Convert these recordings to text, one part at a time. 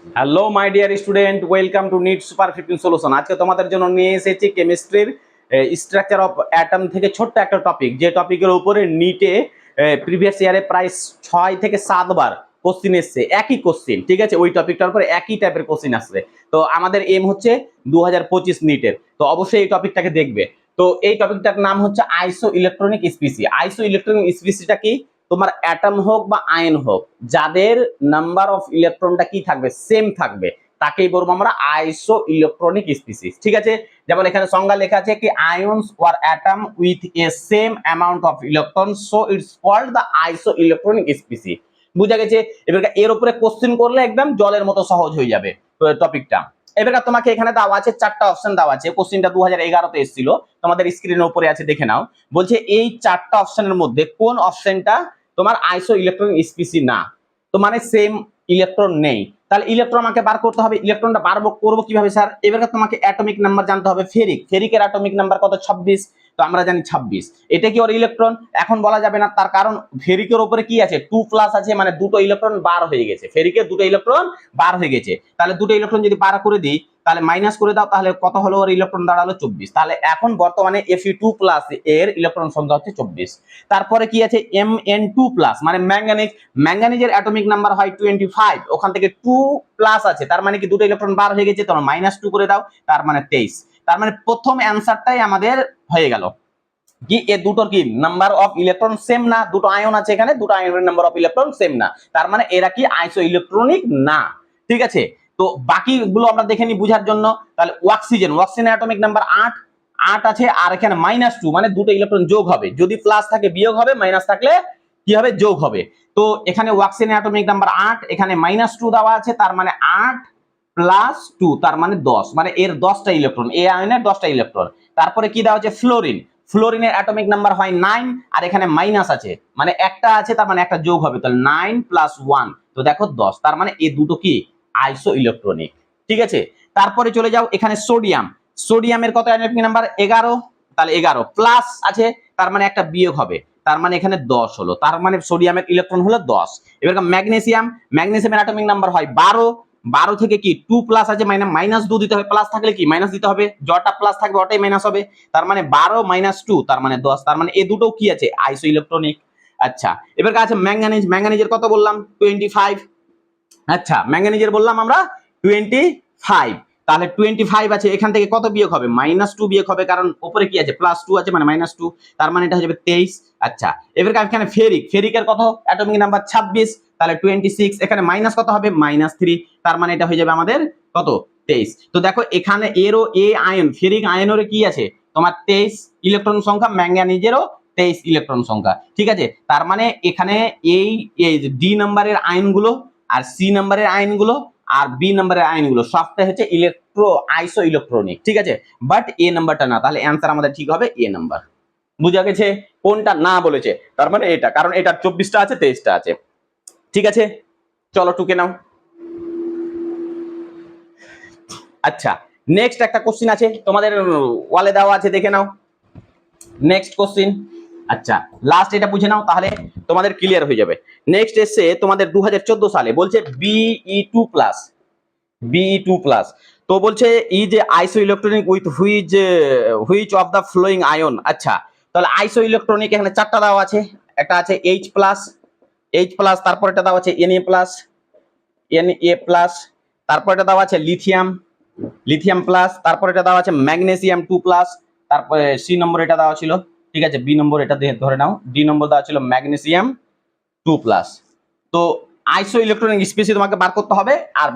Hello my dear student, welcome to NEET super 15 solution. আজকে তোমাদের জন্য নিয়ে এসেছি কেমিস্ট্রির স্ট্রাকচার অফ অ্যাটম থেকে ছোট্ট একটা টপিক, যে টপিকের উপরে নিটে প্রিভিয়াস ইয়ারে প্রায় 6 থেকে 7 বার কোশ্চিন এসছে, একই কোশ্চিন। ঠিক আছে, ওই টপিকটার উপরে একই টাইপের কোশ্চিন আসছে। তো আমাদের এম হচ্ছে 2025 নিটের, তো অবশ্যই এই টপিকটাকে দেখবে। তো এই টপিকটার নাম হচ্ছে আইসো ইলেকট্রনিক স্পিসি। আইসো ইলেকট্রনিক স্পিসিটা কি? তোমার অ্যাটম হোক বা আয়ন হোক, যাদের নাম্বার অফ ইলেকট্রনটা কি থাকবে, সেম থাকবে, তাকেই বলবো আমরা আইসো ইলেকট্রনিক স্পিসিস। ঠিক আছে, যেমন এখানে সংজ্ঞা লেখা আছে কি ions or atom with a same amount of electron, so it's called the iso electronic species. বুঝা গেছে? এবার এর উপরে কোশ্চেন করলে একদম জলের মতো সহজ হয়ে যাবে টপিকটা। এবার তোমাকে এখানে দেওয়া আছে 4টা অপশন দেওয়া আছে। কোশ্চেনটা 2011 তে এসেছিল, তোমাদের স্ক্রিনের উপরে আছে, দেখে নাও। বলছে এই 4টা অপশনের মধ্যে কোন অপশনটা তোমার আইসো ইলেকট্রনিক স্পিসি না, তো মানে সেম ইলেকট্রন নেই। তাহলে ইলেকট্রন আমাকে বার করতে হবে। ইলেকট্রনটা বার করবো কিভাবে স্যার? এবার তোমাকে অ্যাটমিক নাম্বার জানতে হবে। ফেরিকের অ্যাটমিক নাম্বার কত? 26। তো আমরা জানি 26। এটা কি ওর ইলেকট্রন? এখন বলা যাবে না, তার কারণ ফেরিকের উপরে কি আছে? 2+ আছে, মানে দুটো ইলেকট্রন বার হয়ে গেছে। ফেরিকের দুটো ইলেকট্রন বার হয়ে গেছে। তাহলে দুটো ইলেকট্রন যদি বার করে দিই, তাহলে মাইনাস করে দাও, তাহলে কত হলো? ওর ইলেকট্রন দাঁড়ালো 24। তাহলে এখন বর্তমানে Fe2+ এর ইলেকট্রন সংখ্যা হচ্ছে 24। তারপরে কি আছে? Mn2+, মানে ম্যাঙ্গানিজ। ম্যাঙ্গানিজের অ্যাটমিক নাম্বার হয় 25। ওখান থেকে 2+ আছে, তার মানে কি দুটো ইলেকট্রন বার হয়ে গেছে, তোমরা -2 করে দাও, তার মানে 23। তার মানে প্রথম অ্যানসারটাই আমাদের হয়ে গেল কি, এ দুটোর কি নাম্বার অফ ইলেকট্রন সেম না। দুটো আয়ন আছে এখানে, দুটো আয়নের নাম্বার অফ ইলেকট্রন সেম না, তার মানে এরা কি আইসো ইলেকট্রনিক না। ঠিক আছে, তো বাকিগুলো আমরা দেখে নিই বুঝার জন্য। তাহলে অক্সিজেনের অ্যাটমিক নাম্বার 8 আছে, আর এখানে -2, মানে দুটো ইলেকট্রন যোগ হবে। যদি প্লাস থাকে বিয়োগ হবে, মাইনাস থাকলে কি হবে? যোগ হবে। তো এখানে অক্সিজেনের অ্যাটমিক নাম্বার 8, এখানে -2 দেওয়া আছে, তার মানে 8 + 2, তার মানে 10, মানে এর 10টা ইলেকট্রন, এ আয়নের 10টা ইলেকট্রন। তারপরে কি দেওয়া আছে? ফ্লোরিনের অ্যাটমিক নাম্বার হয় 9, আর এখানে মাইনাস আছে, মানে একটা আছে, তার মানে একটা যোগ হবে, তাহলে 9 + 1, তো দেখো 10, তার মানে এই দুটো কি আইসো ইলেকট্রনিক। ঠিক আছে, তারপরে চলে যাও, এখানে সোডিয়ামের কত অ্যাটমিক নাম্বার? 11, তাহলে 11 প্লাস আছে, তার মানে একটা বিয়োগ হবে, তার মানে এখানে 10 হলো, তার মানে সোডিয়ামের ইলেকট্রন হলো 10। এবার ম্যাগনেসিয়ামের অ্যাটমিক নাম্বার হয় 12 থেকে কি 2+ আছে, মানে -2 দিতে হবে, প্লাস থাকলে কি মাইনাস দিতে হবে, যটা প্লাস থাকবে ওটাই মাইনাস হবে, তার মানে 12 - 2, তার মানে 10, তার মানে এই দুটো কি আছে? আইসো ইলেকট্রনিক। আচ্ছা, এবার আছে ম্যাঙ্গানিজের কত বললাম? 25। আচ্ছা, ম্যাঙ্গানিজের বললাম আমরা 25, তাহলে 25 আছে, এখান থেকে কত বিয়োগ হবে? -2 বিয়োগ হবে, কারণ উপরে কি আছে? +2 আছে, মানে -2, তার মানে এটা হয়ে যাবে 23। আচ্ছা, এবার এখানে ফেরিকের কত অ্যাটমিক নাম্বার? 26, তাহলে 26, এখানে মাইনাস কত হবে? -3, তার মানে এটা হয়ে যাবে আমাদের কত? 23। তো দেখো এখানে এরও এ আয়ন, ফেরিক আয়নেরও কি আছে তোমার? 23 ইলেকট্রন সংখ্যা, ম্যাঙ্গানিজেরও 23 ইলেকট্রন সংখ্যা। ঠিক আছে, তার মানে এখানে এই ডি নাম্বারের আয়নগুলো, আর সি নাম্বারের আয়নগুলো, আর বি নাম্বারের আয়নগুলো সবটাই হচ্ছে আইসো ইলেকট্রনিক। ঠিক আছে, বাট এ নাম্বারটা না, তাহলে অ্যান্সার আমাদের ঠিক হবে এ নাম্বার। বুঝা গেছে? কোনটা না বলেছে, তার মানে এটা, কারণ এটা 24টা আছে, 23টা আছে। ঠিক আছে, চলো টুকে নাও। আচ্ছা, নেক্সট একটা কোশ্চিন আছে তোমাদের ওয়ালে দেওয়া আছে, দেখে নাও নেক্সট কোশ্চিন। আচ্ছা, লাস্ট এটা বুঝে নাও, তাহলে তোমাদের ক্লিয়ার হয়ে যাবে। নেক্সট এসে তোমাদের 2014 সালে, বলছে Be2+, তো বলছে ই যে আইসো electronic with which of the following ion. আচ্ছা, তাহলে আইসো ইলেকট্রনিক এখানে 4টা দেওয়া আছে। একটা আছে H+, তারপর এটা দেওয়া আছে Na+, তারপর এটা দেওয়া আছে লিথিয়াম+, তারপর এটা দেওয়া আছে ম্যাগনেসিয়াম 2+, তারপরে সি নম্বর এটা দেওয়া ছিল। ঠিক আছে, বি নম্বর এটা ধরে নাও, ডি নম্বর দেওয়া ছিল ম্যাগনেসিয়াম 2+। তো আইসো ইলেকট্রনিক স্পিসি তোমাকে বার করতে হবে। আর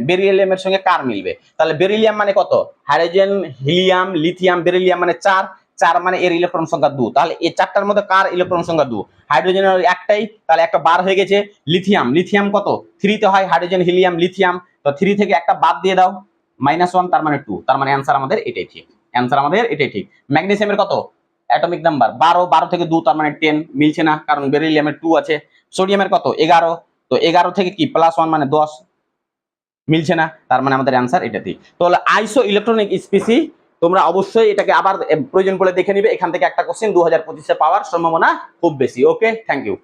বেরিলিয়ামের সঙ্গে কার মিলবে? তাহলে বেরিলিয়াম মানে কত? হাইড্রোজেন, হিলিয়াম, লিথিয়াম, বেরিলিয়াম মানে 4 মানে এর ইলেকট্রন সংখ্যা 2। তাহলে এই 4টার মধ্যে কার ইলেকট্রন সংখ্যা 2? হাইড্রোজেনের একটাই, তাহলে একটা বার হয়ে গেছে। লিথিয়াম কত? 3 তে হয়, হাইড্রোজেন, হিলিয়াম, লিথিয়াম, তো 3 থেকে একটা বাদ দিয়ে দাও, -1, তার মানে 2, তার মানে অ্যান্সার আমাদের এটাই ঠিক। ম্যাগনেসিয়ামের কত অ্যাটমিক নাম্বার? 12 থেকে 2, তার মানে 10, মিলছে না, কারণ বেরিলিয়ামের 2 আছে। সোডিয়ামের কত? 11, তো 11 থেকে কি +1 মানে 10, মিলছে না, তার মানে আমাদের অ্যান্সার এটা ঠিক। তাহলে আইসো ইলেকট্রনিক স্পিসি তোমরা অবশ্যই এটাকে আবার প্রয়োজন পড়লে দেখে নিবে। এখান থেকে একটা কোশ্চেন 2025-এ পাওয়ার সম্ভাবনা খুব বেশি। ওকে, থ্যাংক ইউ।